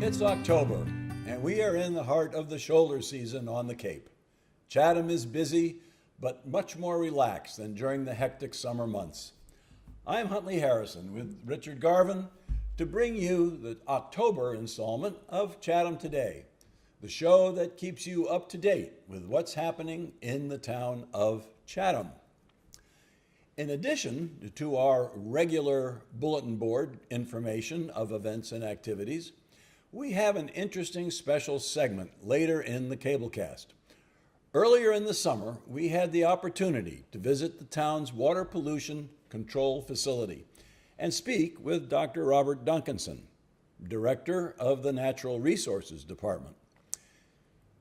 It's October, and we are in the heart of the shoulder season on the Cape. Chatham is busy, but much more relaxed than during the hectic summer months. I'm Huntley Harrison with Richard Garvin to bring you the October installment of Chatham Today, the show that keeps you up to date with what's happening in the town of Chatham. In addition to our regular bulletin board information of events and activities, we have an interesting special segment later in the cablecast. Earlier in the summer, we had the opportunity to visit the town's water pollution control facility and speak with Dr. Robert Duncanson, Director of the Natural Resources Department.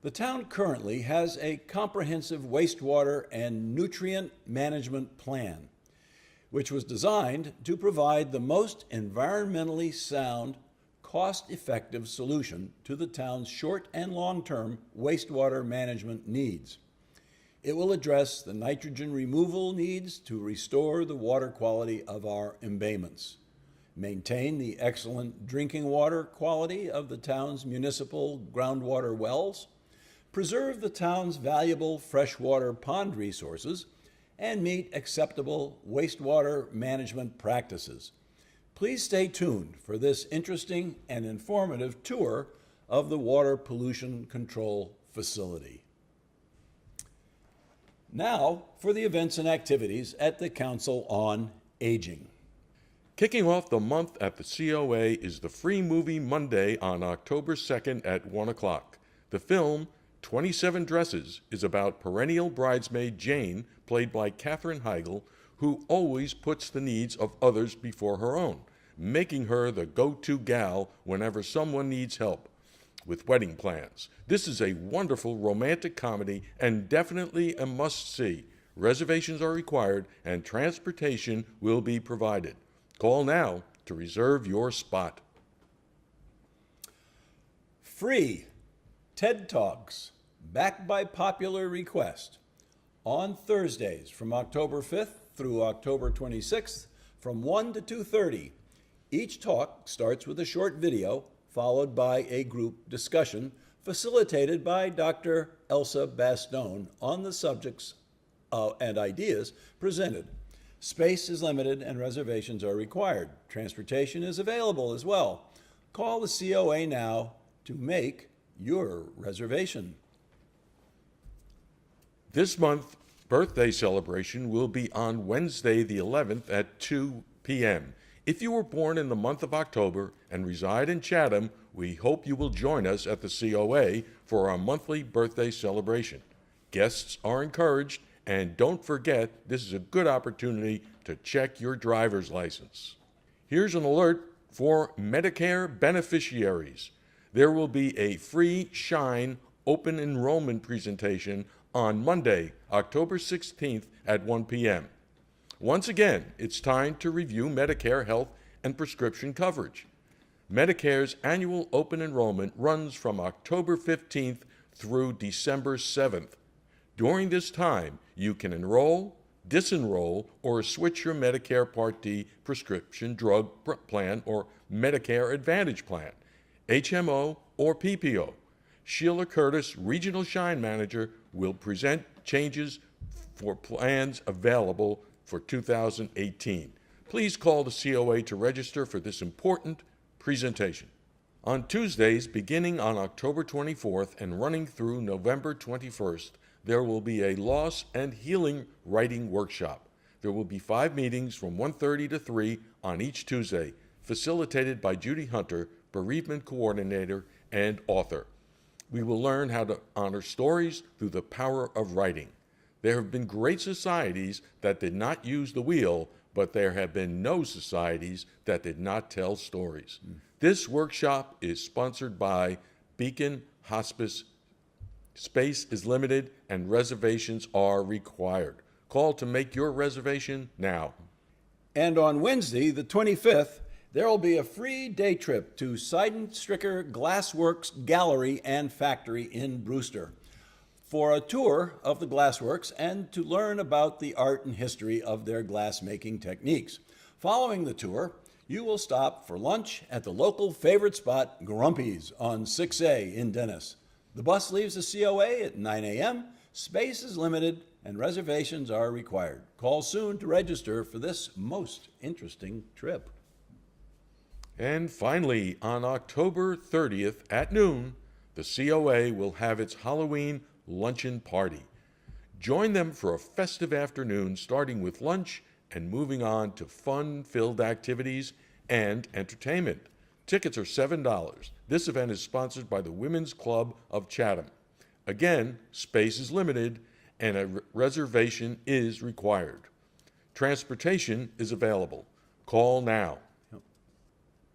The town currently has a comprehensive wastewater and nutrient management plan, which was designed to provide the most environmentally sound, cost-effective solution to the town's short and long-term wastewater management needs. It will address the nitrogen removal needs to restore the water quality of our embayments, maintain the excellent drinking water quality of the town's municipal groundwater wells, preserve the town's valuable freshwater pond resources, and meet acceptable wastewater management practices. Please stay tuned for this interesting and informative tour of the water pollution control facility. Now for the events and activities at the Council on Aging. Kicking off the month at the COA is the Free Movie Monday on October 2nd at 1 o'clock. The film, 27 Dresses, is about perennial bridesmaid Jane, played by Katherine Heigl, who always puts the needs of others before her own, making her the go-to gal whenever someone needs help with wedding plans. This is a wonderful romantic comedy and definitely a must-see. Reservations are required and transportation will be provided. Call now to reserve your spot. Free TED Talks, back by popular request, on Thursdays from October 5th through October 26th from 1 to 2:30. Each talk starts with a short video followed by a group discussion facilitated by Dr. Elsa Bastone on the subjects and ideas presented. Space is limited and reservations are required. Transportation is available as well. Call the COA now to make your reservation. This month's birthday celebration will be on Wednesday the 11th at 2 p.m. If you were born in the month of October and reside in Chatham, we hope you will join us at the COA for our monthly birthday celebration. Guests are encouraged, and don't forget, this is a good opportunity to check your driver's license. Here's an alert for Medicare beneficiaries. There will be a free Shine open enrollment presentation on Monday, October 16th at 1 p.m. Once again, it's time to review Medicare health and prescription coverage. Medicare's annual open enrollment runs from October 15th through December 7th. During this time, you can enroll, disenroll, or switch your Medicare Part D prescription drug plan or Medicare Advantage plan, HMO, or PPO. Sheila Curtis, Regional Shine Manager, will present changes for plans available for 2018. Please call the COA to register for this important presentation. On Tuesdays, beginning on October 24th and running through November 21st, there will be a loss and healing writing workshop. There will be 5 meetings from 1:30 to 3 on each Tuesday, facilitated by Judy Hunter, bereavement coordinator and author. We will learn how to honor stories through the power of writing. There have been great societies that did not use the wheel, but there have been no societies that did not tell stories. This workshop is sponsored by Beacon Hospice. Space is limited and reservations are required. Call to make your reservation now. And on Wednesday, the 25th, there will be a free day trip to Seidenstricker Glassworks Gallery and Factory in Brewster for a tour of the glassworks and to learn about the art and history of their glass-making techniques. Following the tour, You will stop for lunch at the local favorite spot, Grumpy's, on 6A in Dennis. The bus leaves the COA at 9 a.m. Space is limited and reservations are required. Call soon to register for this most interesting trip. And finally, on October 30th at noon, the COA will have its Halloween luncheon party. Join them for a festive afternoon, starting with lunch and moving on to fun-filled activities and entertainment. Tickets are $7. This event is sponsored by the Women's Club of Chatham. Again, space is limited and a reservation is required. Transportation is available. Call now.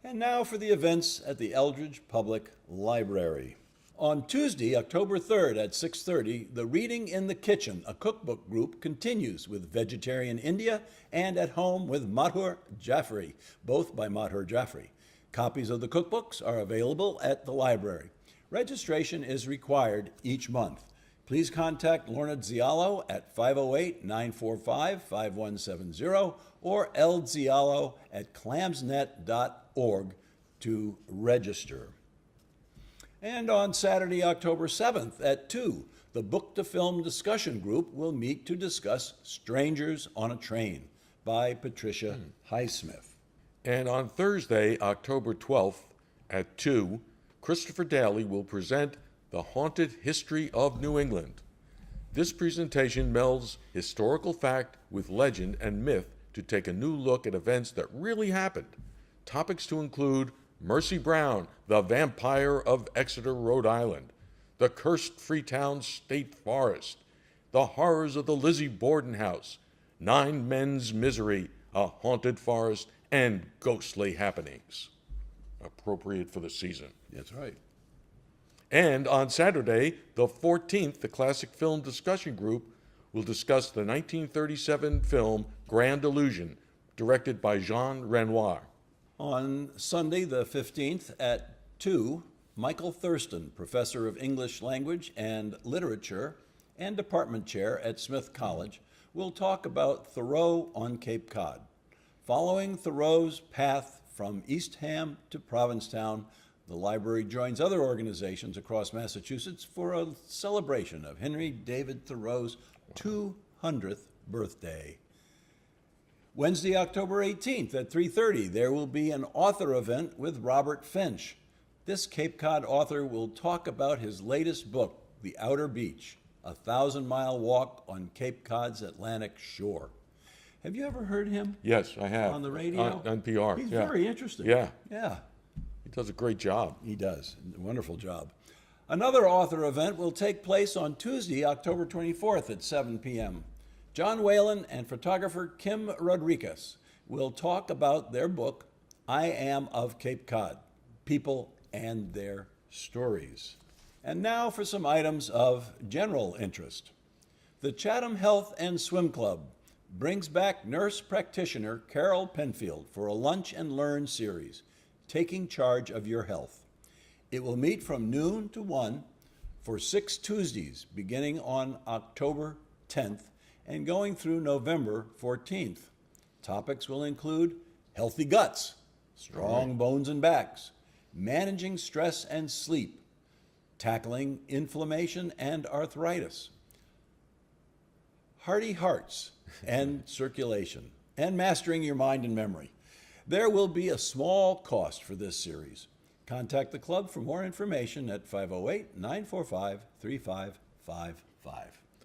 And now for the events at the Eldridge Public Library. On Tuesday, October 3rd at 6:30, the Reading in the Kitchen, a cookbook group, continues with Vegetarian India and At Home with Madhur Jaffrey, both by Madhur Jaffrey. Copies of the cookbooks are available at the library. Registration is required each month. Please contact Lorna Zialo at 508-945-5170 or eldzialo@clamsnet.org to register. And on Saturday, October 7th at 2, the Book to Film discussion group will meet to discuss Strangers on a Train by Patricia Highsmith. And on Thursday, October 12th at 2, Christopher Daly will present The Haunted History of New England. This presentation melds historical fact with legend and myth to take a new look at events that really happened. Topics to include Mercy Brown, the Vampire of Exeter, Rhode Island, the Cursed Freetown State Forest, the Horrors of the Lizzie Borden House, 9 Men's Misery, a Haunted Forest, and Ghostly Happenings. Appropriate for the season. That's right. And on Saturday, the 14th, the Classic Film Discussion Group will discuss the 1937 film Grand Illusion, directed by Jean Renoir. On Sunday, the 15th at 2, Michael Thurston, professor of English Language and Literature and department chair at Smith College, will talk about Thoreau on Cape Cod. Following Thoreau's path from Eastham to Provincetown, the library joins other organizations across Massachusetts for a celebration of Henry David Thoreau's 200th birthday. Wednesday, October 18th at 3:30, there will be an author event with Robert Finch. This Cape Cod author will talk about his latest book, The Outer Beach, a 1,000-mile walk on Cape Cod's Atlantic shore. Have you ever heard him? Yes, I have. On the radio? On PR. He's yeah. very interesting. Yeah. Yeah, He does a great job. he does. A wonderful job. Another author event will take place on Tuesday, October 24th at 7 p.m. John Whalen and photographer Kim Rodriguez will talk about their book, I Am of Cape Cod, People and Their Stories. And now for some items of general interest. The Chatham Health and Swim Club brings back nurse practitioner Carol Penfield for a Lunch and Learn series, Taking Charge of Your Health. It will meet from noon to 1 for 6 Tuesdays, beginning on October 10th and going through November 14th. Topics will include healthy guts, strong bones and backs, managing stress and sleep, tackling inflammation and arthritis, hearty hearts and circulation, and mastering your mind and memory. There will be a small cost for this series. Contact the club for more information at 508-945-3555.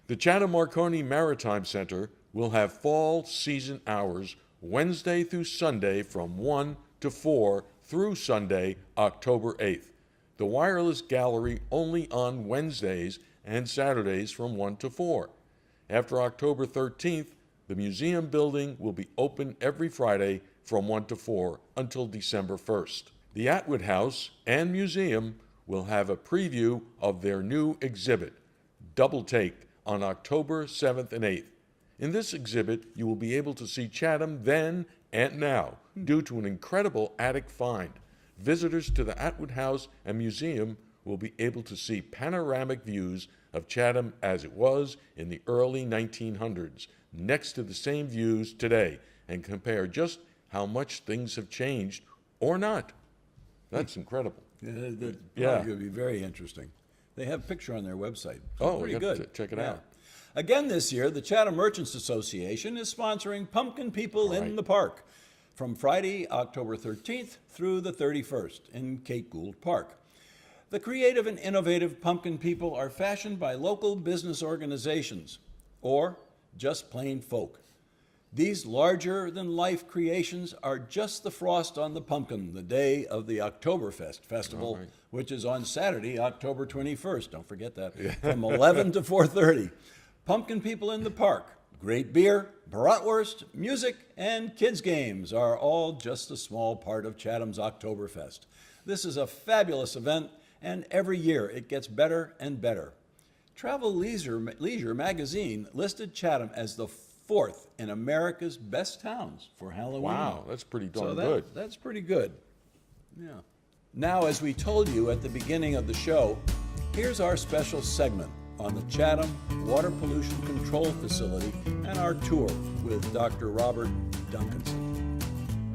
The Chatham Marconi Maritime Center will have fall season hours Wednesday through Sunday from 1 to 4 through Sunday, October 8th. The wireless gallery only on Wednesdays and Saturdays from 1 to 4. After October 13th, the museum building will be open every Friday from 1 to 4 until December 1st. The Atwood House and Museum will have a preview of their new exhibit, Double Take, on October 7th and 8th. In this exhibit, you will be able to see Chatham then and now due to an incredible attic find. Visitors to the Atwood House and Museum will be able to see panoramic views of Chatham as it was in the early 1900s, next to the same views today, and compare just how much things have changed or not. That's incredible. That Yeah. probably would be very interesting. They have a picture on their website. Oh, pretty you have good. to check it out. Again this year, the Chatham Merchants Association is sponsoring Pumpkin People in the Park from Friday, October 13th through the 31st in Kate Gould Park. The creative and innovative pumpkin people are fashioned by local business organizations or just plain folk. These larger-than-life creations are just the frost on the pumpkin the day of the Oktoberfest festival, which is on Saturday, October 21st. Don't forget that. From 11 to 4:30. Pumpkin People in the Park. Great beer, bratwurst, music, and kids' games are all just a small part of Chatham's Oktoberfest. This is a fabulous event, and every year it gets better and better. Travel Leisure magazine listed Chatham as the 4th in America's best towns for Halloween. Wow, that's pretty darn So good. That's pretty good. Yeah. Now, as we told you at the beginning of the show, here's our special segment on the Chatham Water Pollution Control Facility and our tour with Dr. Robert Duncanson.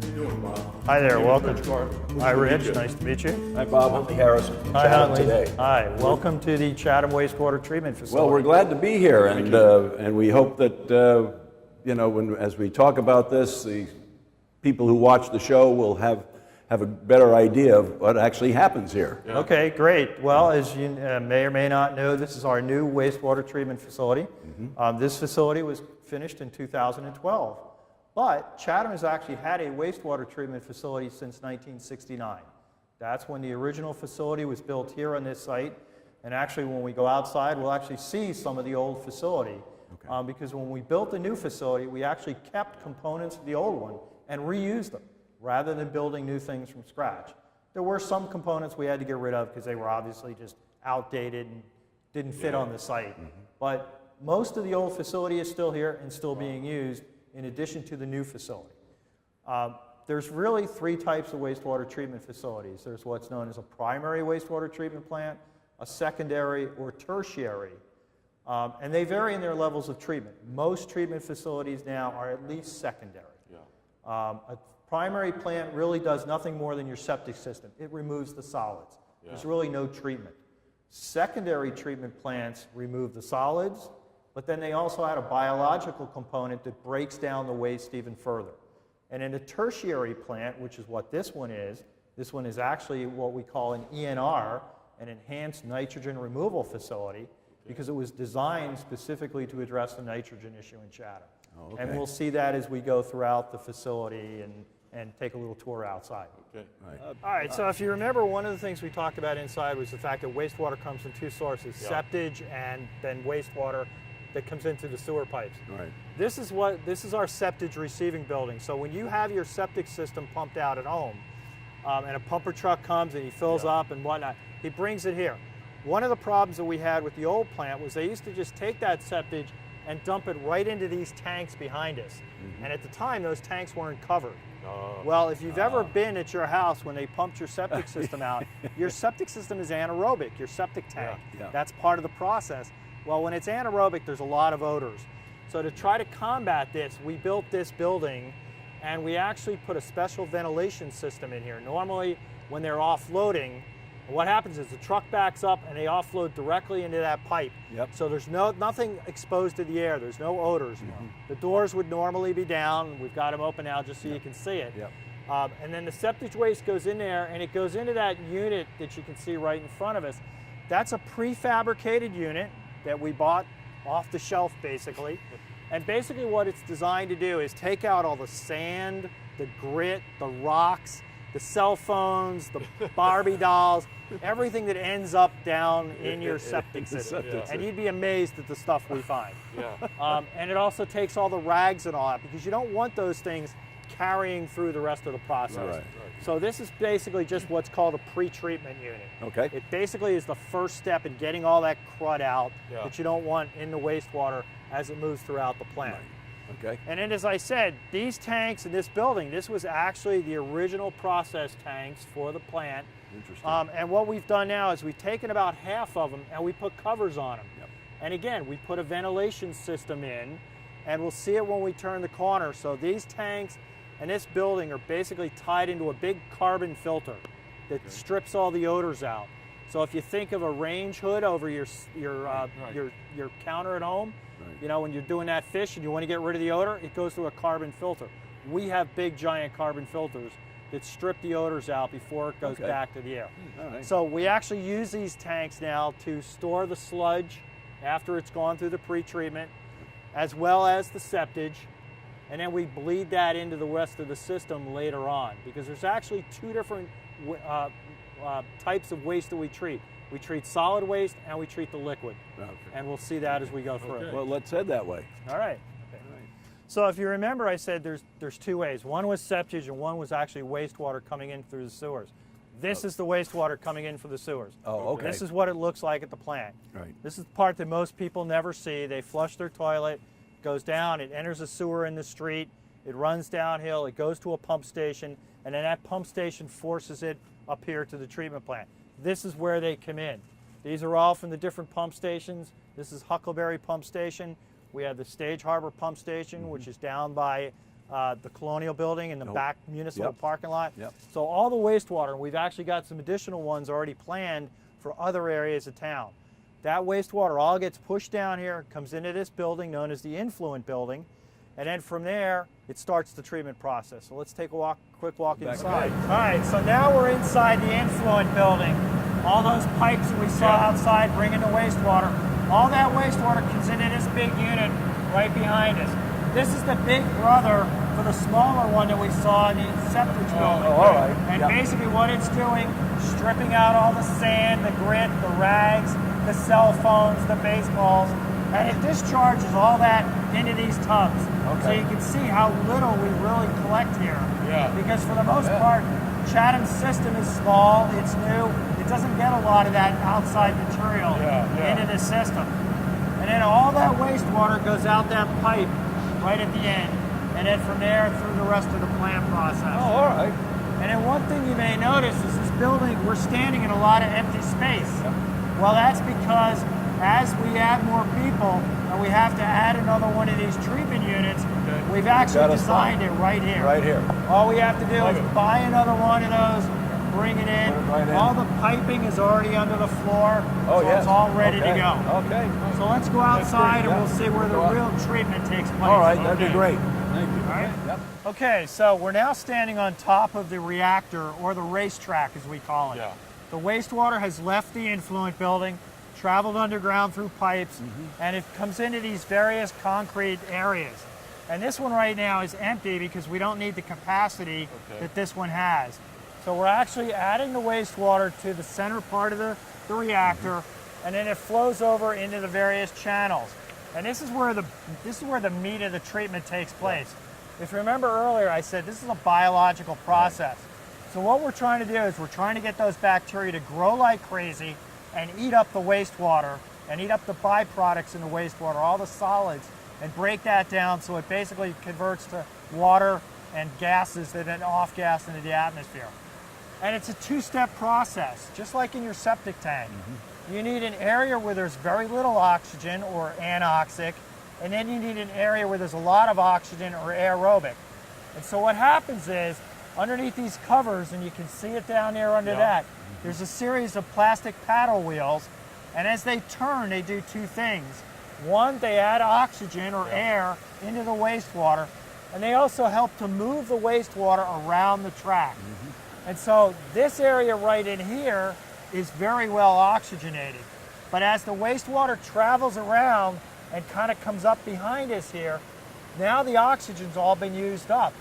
How you doing, Bob? Hi there, welcome. Rich Carter. Hi, Rich. Nice to meet you. Hi, Bob. Huntley Harrison. from Hi, Chatham Huntley. Today. Hi, welcome to the Chatham Wastewater Treatment Facility. Well, we're glad to be here, and we hope that as we talk about this, the people who watch the show will have a better idea of what actually happens here. Yeah. Okay, great. Well, as you may or may not know, this is our new wastewater treatment facility. This facility was finished in 2012, but Chatham has actually had a wastewater treatment facility since 1969. That's when the original facility was built here on this site, and actually when we go outside, we'll actually see some of the old facility. Because when we built the new facility, we actually kept components of the old one and reused them, rather than building new things from scratch. There were some components we had to get rid of because they were obviously just outdated and didn't fit on the site. But most of the old facility is still here and still being used in addition to the new facility. There's really 3 types of wastewater treatment facilities. There's what's known as a primary wastewater treatment plant, a secondary or tertiary, and they vary in their levels of treatment. Most treatment facilities now are at least secondary. A primary plant really does nothing more than your septic system. It removes the solids. There's really no treatment. Secondary treatment plants remove the solids, but then they also add a biological component that breaks down the waste even further. And in a tertiary plant, which is what this one is actually what we call an ENR, an enhanced nitrogen removal facility, because it was designed specifically to address the nitrogen issue in Chatham. And we'll see that as we go throughout the facility and take a little tour outside. Okay. All right, so if you remember, one of the things we talked about inside was the fact that wastewater comes from 2 sources, septage and then wastewater that comes into the sewer pipes. Right. This is our septage receiving building. So when you have your septic system pumped out at home, and a pumper truck comes and he fills up and whatnot, he brings it here. One of the problems that we had with the old plant was they used to just take that septage and dump it right into these tanks behind us. And at the time, those tanks weren't covered. Well, if you've ever been at your house when they pumped your septic system out, your septic system is anaerobic, your septic tank. That's part of the process. Well, when it's anaerobic, there's a lot of odors. So to try to combat this, we built this building and we actually put a special ventilation system in here. Normally, when they're offloading, what happens is the truck backs up and they offload directly into that pipe. So there's nothing exposed to the air. There's no odors. The doors would normally be down. We've got them open now just so you can see it. And then the septic waste goes in there and it goes into that unit that you can see right in front of us. That's a prefabricated unit that we bought off the shelf basically. And basically what it's designed to do is take out all the sand, the grit, the rocks, the cell phones, the Barbie dolls, everything that ends up down in your septic system. And you'd be amazed at the stuff we find. And it also takes all the rags and all that because you don't want those things carrying through the rest of the process. So this is basically just what's called a pre-treatment unit. It basically is the first step in getting all that crud out that you don't want in the wastewater as it moves throughout the plant. And then, as I said, these tanks in this building, this was actually the original process tanks for the plant. And what we've done now is we've taken about half of them and we put covers on them. And again, we put a ventilation system in, and we'll see it when we turn the corner. So these tanks and this building are basically tied into a big carbon filter that strips all the odors out. So if you think of a range hood over your counter at home, you know, when you're doing that fish and you want to get rid of the odor, it goes through a carbon filter. We have big giant carbon filters that strip the odors out before it goes back to the air. All right. So we actually use these tanks now to store the sludge after it's gone through the pre-treatment, as well as the septage, and then we bleed that into the rest of the system later on, because there's actually two different types of waste that we treat. We treat solid waste and we treat the liquid, and we'll see that as we go through. Well, let's head that way. All right. So if you remember, I said there's two ways. One was septage and one was actually wastewater coming in through the sewers. This is the wastewater coming in for the sewers. Oh, okay. This is what it looks like at the plant. Right. This is the part that most people never see. They flush their toilet, goes down, it enters a sewer in the street, it runs downhill, it goes to a pump station, and then that pump station forces it up here to the treatment plant. This is where they come in. These are all from the different pump stations. This is Huckleberry Pump Station. We have the Stage Harbor Pump Station, which is down by the Colonial Building in the back municipal parking lot. So all the wastewater, and we've actually got some additional ones already planned for other areas of town. That wastewater all gets pushed down here, comes into this building known as the influent building, and then from there, it starts the treatment process. So let's take a quick walk inside. All right, so now we're inside the influent building. All those pipes that we saw outside bringing the wastewater, all that wastewater comes into this big unit right behind us. This is the big brother for the smaller one that we saw in the septic building. all right. And basically what it's doing, stripping out all the sand, the grit, the rags, the cell phones, the baseballs, and it discharges all that into these tubs. So you can see how little we really collect here. Because for the most part, Chatham's system is small, it's new, it doesn't get a lot of that outside material into the system. And then all that wastewater goes out that pipe right at the end, and then from there through the rest of the plant process. Oh, all right. And then one thing you may notice is this building, we're standing in a lot of empty space. Well, that's because as we add more people and we have to add another one of these treatment units, we've actually designed it right here. Right here. All we have to do is buy another one of those, bring it in. All the piping is already under the floor, so it's all ready to go. Okay. So let's go outside and we'll see where the real treatment takes place. All right, that'd be great. Thank you. All right. Yep. Okay, so we're now standing on top of the reactor, or the racetrack as we call it. The wastewater has left the influent building, traveled underground through pipes, and it comes into these various concrete areas. And this one right now is empty because we don't need the capacity that this one has. So we're actually adding the wastewater to the center part of the reactor, and then it flows over into the various channels. And this is where the meat of the treatment takes place. If you remember earlier, I said this is a biological process. So what we're trying to do is we're trying to get those bacteria to grow like crazy and eat up the wastewater and eat up the byproducts in the wastewater, all the solids, and break that down so it basically converts to water and gases that then off-gas into the atmosphere. And it's a two-step process, just like in your septic tank. You need an area where there's very little oxygen or anoxic, and then you need an area where there's a lot of oxygen or aerobic. And so what happens is, underneath these covers, and you can see it down there under that, there's a series of plastic paddle wheels, and as they turn, they do two things. One, they add oxygen or air into the wastewater, and they also help to move the wastewater around the track. And so this area right in here is very well oxygenated. But as the wastewater travels around and kind of comes up behind us here, now the oxygen's all been used up.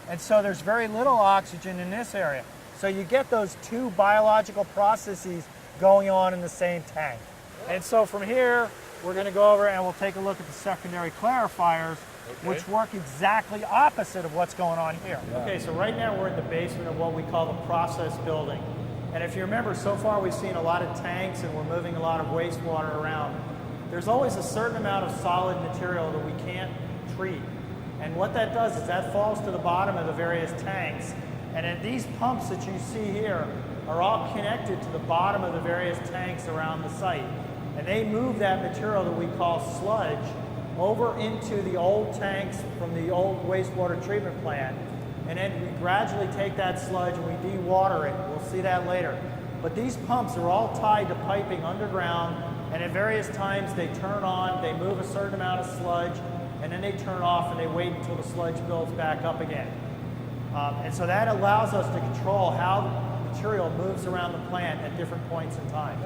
And so there's very little oxygen in this area. So you get those two biological processes going on in the same tank. And so from here, we're going to go over and we'll take a look at the secondary clarifiers, which work exactly opposite of what's going on here. Okay, so right now we're in the basement of what we call the process building. And if you remember, so far we've seen a lot of tanks and we're moving a lot of wastewater around. There's always a certain amount of solid material that we can't treat. And what that does is that falls to the bottom of the various tanks. And then these pumps that you see here are all connected to the bottom of the various tanks around the site. And they move that material that we call sludge over into the old tanks from the old wastewater treatment plant. and then we gradually take that sludge and we de-water it. We'll see that later. But these pumps are all tied to piping underground, and at various times they turn on, they move a certain amount of sludge, and then they turn off and they wait until the sludge builds back up again. And so that allows us to control how material moves around the plant at different points in time.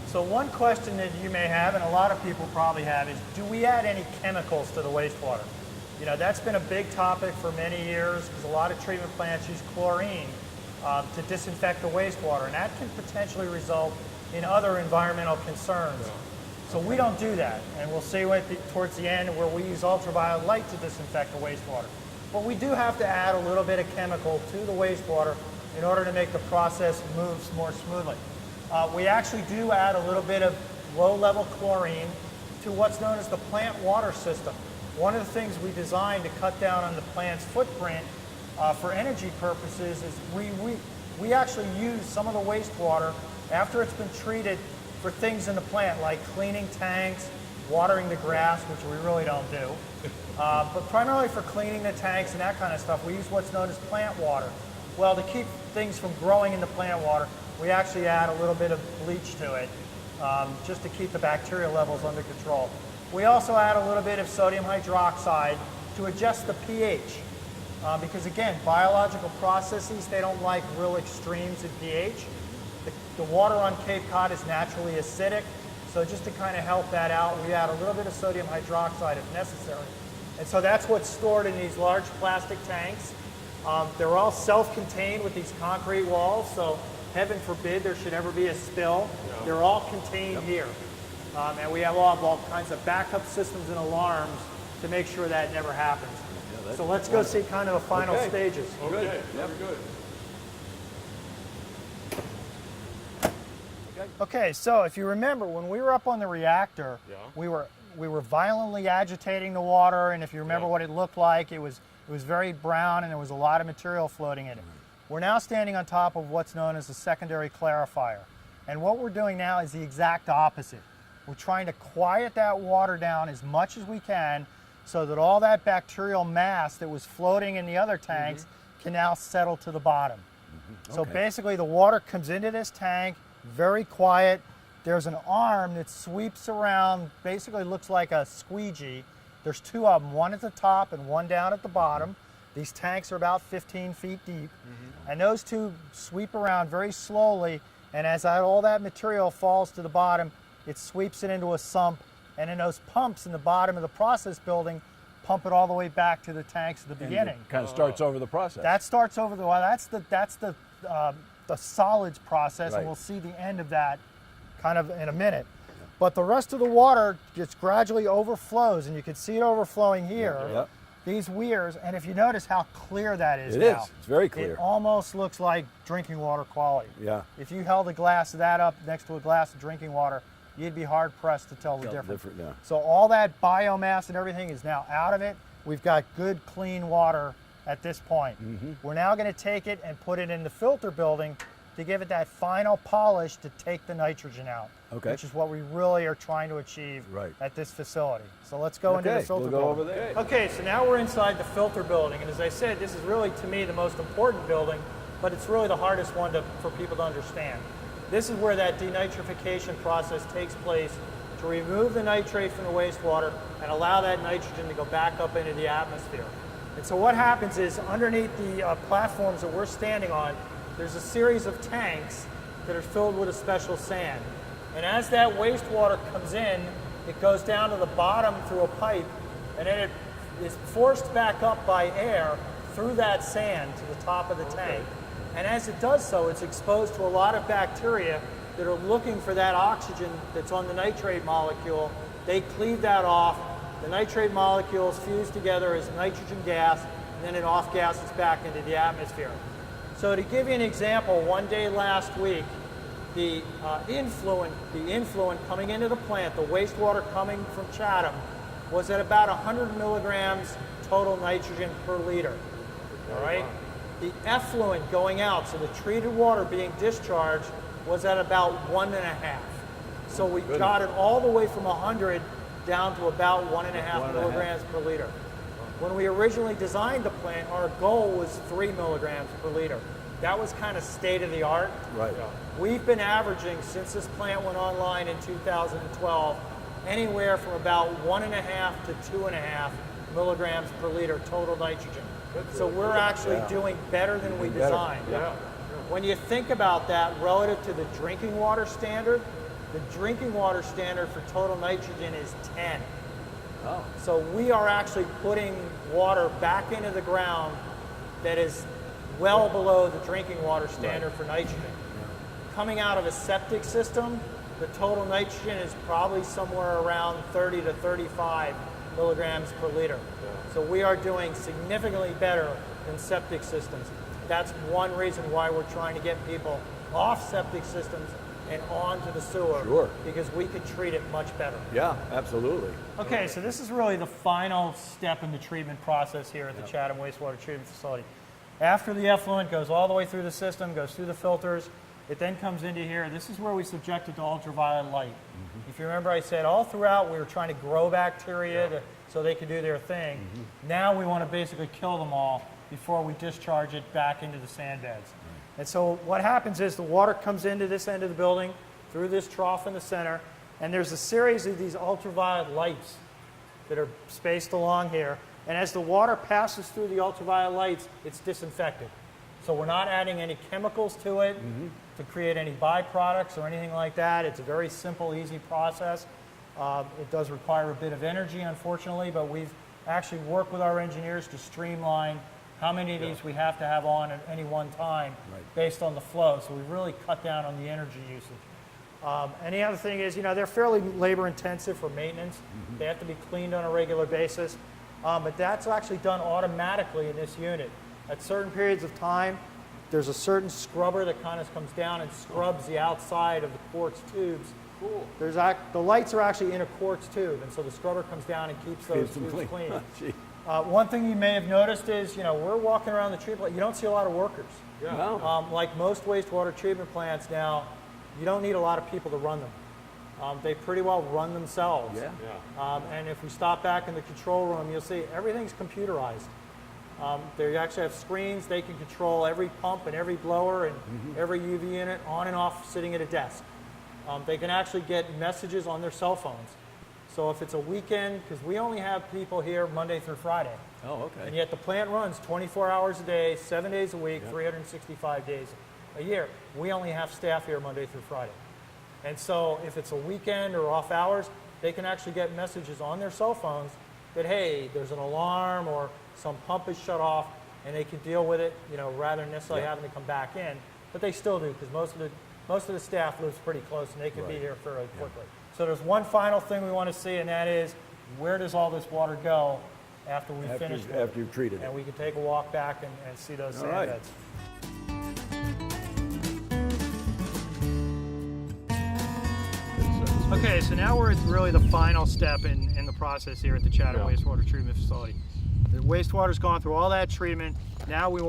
So one question that you may have, and a lot of people probably have, is do we add any chemicals to the wastewater? You know, that's been a big topic for many years because a lot of treatment plants use chlorine to disinfect the wastewater, and that can potentially result in other environmental concerns. So we don't do that, and we'll see towards the end where we use ultraviolet light to disinfect the wastewater. But we do have to add a little bit of chemical to the wastewater in order to make the process move more smoothly. We actually do add a little bit of low-level chlorine to what's known as the plant water system. One of the things we designed to cut down on the plant's footprint for energy purposes is we actually use some of the wastewater after it's been treated for things in the plant like cleaning tanks, watering the grass, which we really don't do. But primarily for cleaning the tanks and that kind of stuff, we use what's known as plant water. Well, to keep things from growing in the plant water, we actually add a little bit of bleach to it just to keep the bacteria levels under control. We also add a little bit of sodium hydroxide to adjust the pH because, again, biological processes, they don't like real extremes in pH. The water on Cape Cod is naturally acidic, so just to kind of help that out, we add a little bit of sodium hydroxide if necessary. And so that's what's stored in these large plastic tanks. They're all self-contained with these concrete walls, so heaven forbid there should ever be a spill. Yeah. They're all contained here. And we have all kinds of backup systems and alarms to make sure that never happens. Yeah, so let's go see kind of the final stages. Okay, very good. Okay, so if you remember, when we were up on the reactor, we were violently agitating the water, and if you remember what it looked like, it was very brown and there was a lot of material floating in it. We're now standing on top of what's known as a secondary clarifier. And what we're doing now is the exact opposite. We're trying to quiet that water down as much as we can so that all that bacterial mass that was floating in the other tanks can now settle to the bottom. So basically the water comes into this tank, very quiet. There's an arm that sweeps around, basically looks like a squeegee. There's two of them, one at the top and one down at the bottom. These tanks are about 15 feet deep. And those two sweep around very slowly, and as all that material falls to the bottom, it sweeps it into a sump, and then those pumps in the bottom of the process building pump it all the way back to the tanks at the beginning. Kind of starts over the process. That starts over the, well, that's the solids process, and we'll see the end of that kind of in a minute. But the rest of the water just gradually overflows, and you can see it overflowing here. These weirs, and if you notice how clear that is now. It is. It's very clear. It almost looks like drinking water quality. Yeah. If you held a glass of that up next to a glass of drinking water, you'd be hard pressed to tell the difference. So all that biomass and everything is now out of it. We've got good, clean water at this point. We're now going to take it and put it in the filter building to give it that final polish to take the nitrogen out, which is what we really are trying to achieve at this facility. So let's go into the filter building. Over there. Okay, so now we're inside the filter building, and as I said, this is really, to me, the most important building, but it's really the hardest one for people to understand. This is where that denitrification process takes place to remove the nitrate from the wastewater and allow that nitrogen to go back up into the atmosphere. And so what happens is underneath the platforms that we're standing on, there's a series of tanks that are filled with a special sand. And as that wastewater comes in, it goes down to the bottom through a pipe, and then it is forced back up by air through that sand to the top of the tank. And as it does so, it's exposed to a lot of bacteria that are looking for that oxygen that's on the nitrate molecule. They cleave that off. The nitrate molecules fuse together as nitrogen gas, and then it off-gases back into the atmosphere. So to give you an example, one day last week, the influent coming into the plant, the wastewater coming from Chatham, was at about 100 milligrams total nitrogen per liter. All right? The effluent going out, so the treated water being discharged, was at about 1.5. So we got it all the way from 100 down to about 1.5 milligrams per liter. When we originally designed the plant, our goal was 3 milligrams per liter. That was kind of state of the art. Right. We've been averaging, since this plant went online in 2012, anywhere from about 1.5 to 2.5 milligrams per liter total nitrogen. So we're actually doing better than we designed. When you think about that relative to the drinking water standard, the drinking water standard for total nitrogen is 10. Oh. So we are actually putting water back into the ground that is well below the drinking water standard for nitrogen. Coming out of a septic system, the total nitrogen is probably somewhere around 30 to 35 milligrams per liter. So we are doing significantly better than septic systems. That's one reason why we're trying to get people off septic systems and onto the sewer. Sure. Because we could treat it much better. Yeah, absolutely. Okay, so this is really the final step in the treatment process here at the Chatham Wastewater Treatment Facility. After the effluent goes all the way through the system, goes through the filters, it then comes into here. This is where we subject it to ultraviolet light. If you remember, I said all throughout we were trying to grow bacteria so they could do their thing. Now we want to basically kill them all before we discharge it back into the sand beds. And so what happens is the water comes into this end of the building through this trough in the center, and there's a series of these ultraviolet lights that are spaced along here. And as the water passes through the ultraviolet lights, it's disinfected. So we're not adding any chemicals to it to create any byproducts or anything like that. It's a very simple, easy process. It does require a bit of energy, unfortunately, but we've actually worked with our engineers to streamline how many of these we have to have on at any one time based on the flow. So we've really cut down on the energy usage. And the other thing is, they're fairly labor intensive for maintenance. They have to be cleaned on a regular basis. But that's actually done automatically in this unit. At certain periods of time, there's a certain scrubber that kind of comes down and scrubs the outside of the quartz tubes. Cool. The lights are actually in a quartz tube, and so the scrubber comes down and keeps those tubes clean. One thing you may have noticed is, we're walking around the treatment plant, you don't see a lot of workers. Like most wastewater treatment plants now, you don't need a lot of people to run them. They pretty well run themselves. And if we stop back in the control room, you'll see everything's computerized. They actually have screens. They can control every pump and every blower and every UV unit on and off sitting at a desk. They can actually get messages on their cell phones. So if it's a weekend, because we only have people here Monday through Friday. Oh, okay. And yet the plant runs 24 hours a day, 7 days a week, 365 days a year. We only have staff here Monday through Friday. And so if it's a weekend or off hours, they can actually get messages on their cell phones that, hey, there's an alarm or some pump is shut off, and they can deal with it, rather than necessarily having to come back in. But they still do, because most of the staff lives pretty close, and they can be here fairly quickly. So there's one final thing we want to see, and that is, where does all this water go after we finish it? After you've treated it. And we can take a walk back and see those sand beds. Okay, so now we're at really the final step in the process here at the Chatham Wastewater Treatment Facility. The wastewater's gone through all that treatment. Now what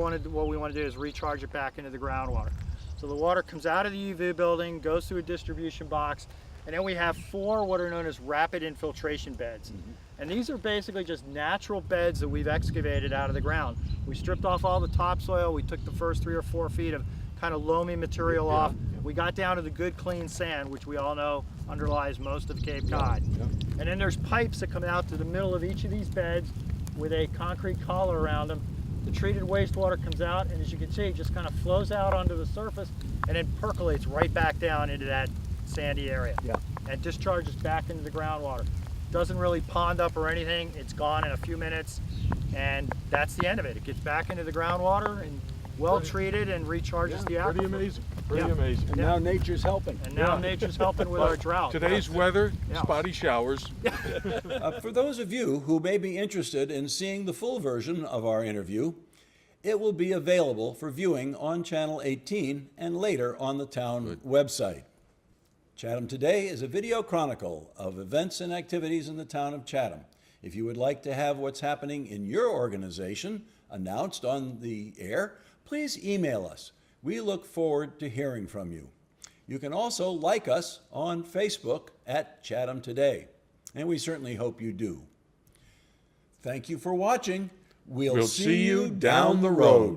we want to do is recharge it back into the groundwater. So the water comes out of the UV building, goes through a distribution box, and then we have 4 what are known as rapid infiltration beds. And these are basically just natural beds that we've excavated out of the ground. We stripped off all the topsoil. We took the first 3 or 4 feet of kind of loamy material off. We got down to the good clean sand, which we all know underlies most of Cape Cod. And then there's pipes that come out to the middle of each of these beds with a concrete collar around them. The treated wastewater comes out, and as you can see, it just kind of flows out onto the surface and then percolates right back down into that sandy area. And discharges back into the groundwater. Doesn't really pond up or anything. It's gone in a few minutes, and that's the end of it. It gets back into the groundwater and well treated and recharges the aquifer. Pretty amazing. Pretty amazing. And now nature's helping. And now nature's helping with our drought. Today's weather, spotty showers. For those of you who may be interested in seeing the full version of our interview, it will be available for viewing on Channel 18 and later on the town website. Chatham Today is a video chronicle of events and activities in the town of Chatham. If you would like to have what's happening in your organization announced on the air, please email us. We look forward to hearing from you. You can also like us on Facebook at Chatham Today, and we certainly hope you do. Thank you for watching. We'll We'll see you down the road.